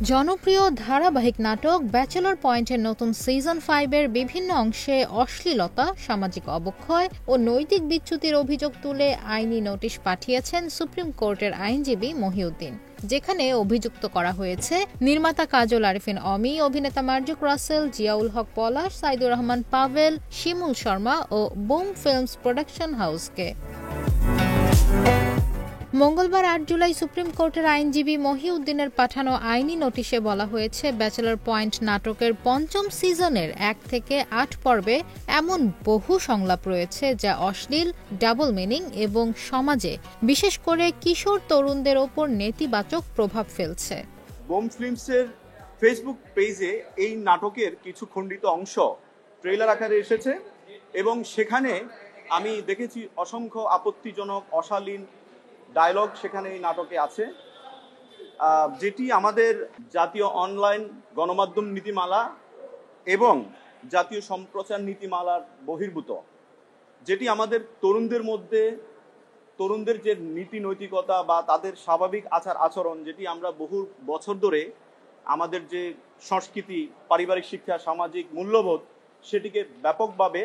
জনপ্রিয় ধারাবাহিক নাটক ব্যাচেলর পয়েন্টের নতুন সিজন 5-এর বিভিন্ন অংশে অশ্লীলতা, সামাজিক অবক্ষয় ও নৈতিক বিচ্যুতির অভিযোগ তুলে আইনি নোটিশ পাঠিয়েছেন সুপ্রিম কোর্টের আইনজীবী মহিউদ্দিন, যেখানে অভিযুক্ত করা হয়েছে নির্মাতা কাজল আরিফিন অমি, অভিনেতা মার্জুক রাসেল, জিয়াউল হক পলাশ, সাইদুর রহমান পাভেল, শিমুল শর্মা ও বুম ফিল্মস প্রোডাকশন হাউসকে। মঙ্গলবার ৮ জুলাই সুপ্রিম কোর্টের আইনজীবী মহিউদ্দিনের পাঠানো আইনি নোটিশে বলা হয়েছে, ব্যাচেলর পয়েন্ট নাটকের ৫ম সিজনের ১ থেকে ৮ পর্বে এমন বহু সংলাপ রয়েছে যা অশ্লীল, ডাবল মিনিং এবং সমাজে বিশেষ করে কিশোর তরুণদের ওপর নেতিবাচক প্রভাব ফেলছে। বুম ফিল্মসের ফেসবুক পেজে এই নাটকের কিছু খণ্ডিত অংশ ট্রেলার আকারে এসেছে এবং সেখানে আমি দেখেছি অসংখ্য আপত্তিজনক, অশালীন ডায়লগ সেখানে এই নাটকে আছে, যেটি আমাদের জাতীয় অনলাইন গণমাধ্যম নীতিমালা এবং জাতীয় সম্প্রচার নীতিমালার বহির্ভূত, যেটি আমাদের তরুণদের যে নীতি নৈতিকতা বা তাদের স্বাভাবিক আচার আচরণ, যেটি আমরা বহু বছর ধরে আমাদের যে সংস্কৃতি, পারিবারিক শিক্ষা, সামাজিক মূল্যবোধ, সেটিকে ব্যাপকভাবে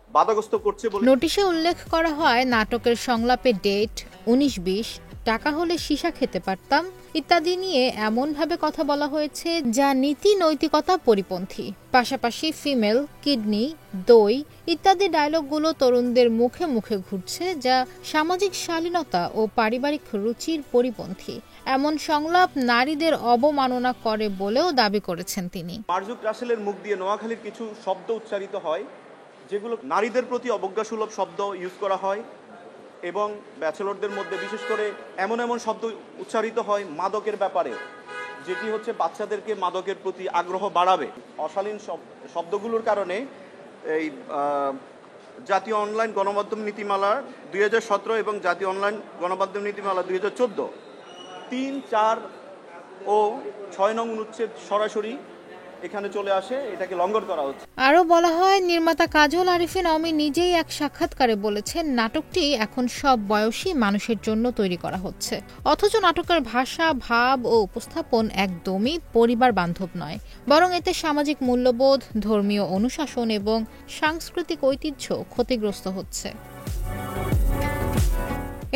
বাধাগ্রস্ত করছে বলে নোটিশে উল্লেখ করা হয়, নাটকের সংলাপে ডেট, ১৯-২০, টাকা হলে সীসা খেতে পারতাম ইত্যাদি নিয়ে এমনভাবে কথা বলা হয়েছে যা নীতি নৈতিকতা পরিপন্থী। পাশাপাশি ফিমেল, কিডনি, দই ইত্যাদি ডায়লগগুলো তরুণদের মুখে মুখে ঘুরছে, যা সামাজিক শালীনতা ও পারিবারিক রুচির পরিপন্থী। এমন সংলাপ নারীদের অবমাননা করে বলেও দাবি করেছেন তিনি। মার্জুক রাসেলের মুখ দিয়ে নোয়াখালীর কিছু শব্দ উচ্চারিত হয়, যেগুলো নারীদের প্রতি অবজ্ঞাসুলভ শব্দ ইউজ করা হয়, এবং ব্যাচেলরদের মধ্যে বিশেষ করে এমন শব্দ উচ্চারিত হয় মাদকের ব্যাপারে, যেটি হচ্ছে বাচ্চাদেরকে মাদকের প্রতি আগ্রহ বাড়াবে। অশালীন শব্দগুলোর কারণে এই জাতীয় অনলাইন গণমাধ্যম নীতিমালা ২০১৭ এবং জাতীয় অনলাইন গণমাধ্যম নীতিমালা ২০১৪ ৩, ৪ ও ৬ নং অনুচ্ছেদ সরাসরি এখানে চলে আসে, এটাকে লঙ্ঘন করা হচ্ছে। আরও বলা হয়, নির্মাতা কাজল আরিফিন অমি নিজেই এক সাক্ষাৎকারে বলেছেন, নাটকটি এখন সব বয়সী মানুষের জন্য তৈরি করা হচ্ছে, অথচ নাটকের ভাষা, ভাব ও উপস্থাপন একদমই পরিবার বান্ধব নয়, বরং এতে সামাজিক মূল্যবোধ, ধর্মীয় অনুশাসন এবং সাংস্কৃতিক ঐতিহ্য ক্ষতিগ্রস্ত হচ্ছে।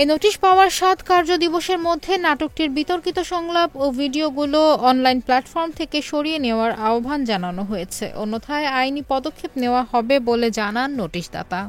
এই নোটিশ পাওয়ার ৭ কার্য দিবসের মধ্যে নাটকটির বিতর্কিত সংলাপ ও ভিডিওগুলো অনলাইন প্ল্যাটফর্ম থেকে সরিয়ে নেওয়ার আহ্বান জানানো হয়েছে, অন্যথায় আইনি পদক্ষেপ নেওয়া হবে বলে জানান নোটিশদাতা।